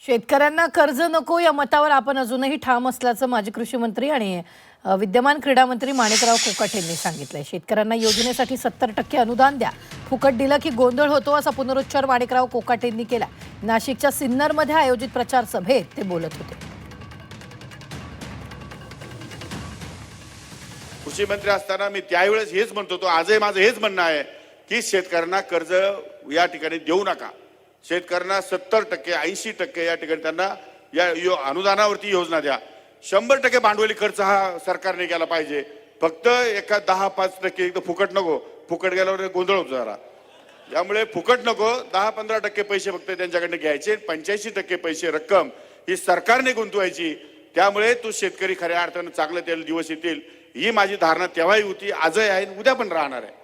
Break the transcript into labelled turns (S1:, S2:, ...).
S1: शेतकऱ्यांना कर्ज नको या मतावर आपण अजूनही ठाम असल्याचं माजी कृषी मंत्री आणि विद्यमान क्रीडा मंत्री माणिकराव कोकाटे यांनी सांगितलंय। शेतकऱ्यांना योजनेसाठी 70% अनुदान द्या, फुकट दिलं की गोंधळ होतो असा पुनरुच्चार माणिकराव कोकाटे यांनी केला। नाशिकच्या सिन्नरमध्ये आयोजित प्रचार सभेत ते बोलत होते।
S2: कृषी मंत्री असताना मी त्यावेळेस हेच म्हणतो, तो आजही माझं हेच म्हणणं आहे की शेतकऱ्यांना कर्ज या ठिकाणी देऊ नका। शेतकऱ्यांना 70% 80% या ठिकाणी त्यांना या अनुदानावरती योजना द्या। 100% भांडवली खर्च हा सरकारने केला पाहिजे। फक्त एका 10-5% एकदम फुकट नको, फुकट गेल्यावर गोंधळ होतो जरा। त्यामुळे फुकट नको, 10-15% पैसे फक्त त्यांच्याकडनं घ्यायचे, 85% पैसे रक्कम ही सरकारने गुंतवायची। त्यामुळे तो शेतकरी खऱ्या अर्थाने चांगले दिवस येतील ही माझी धारणा तेव्हाही होती, आजही आहे, उद्या पण राहणार आहे।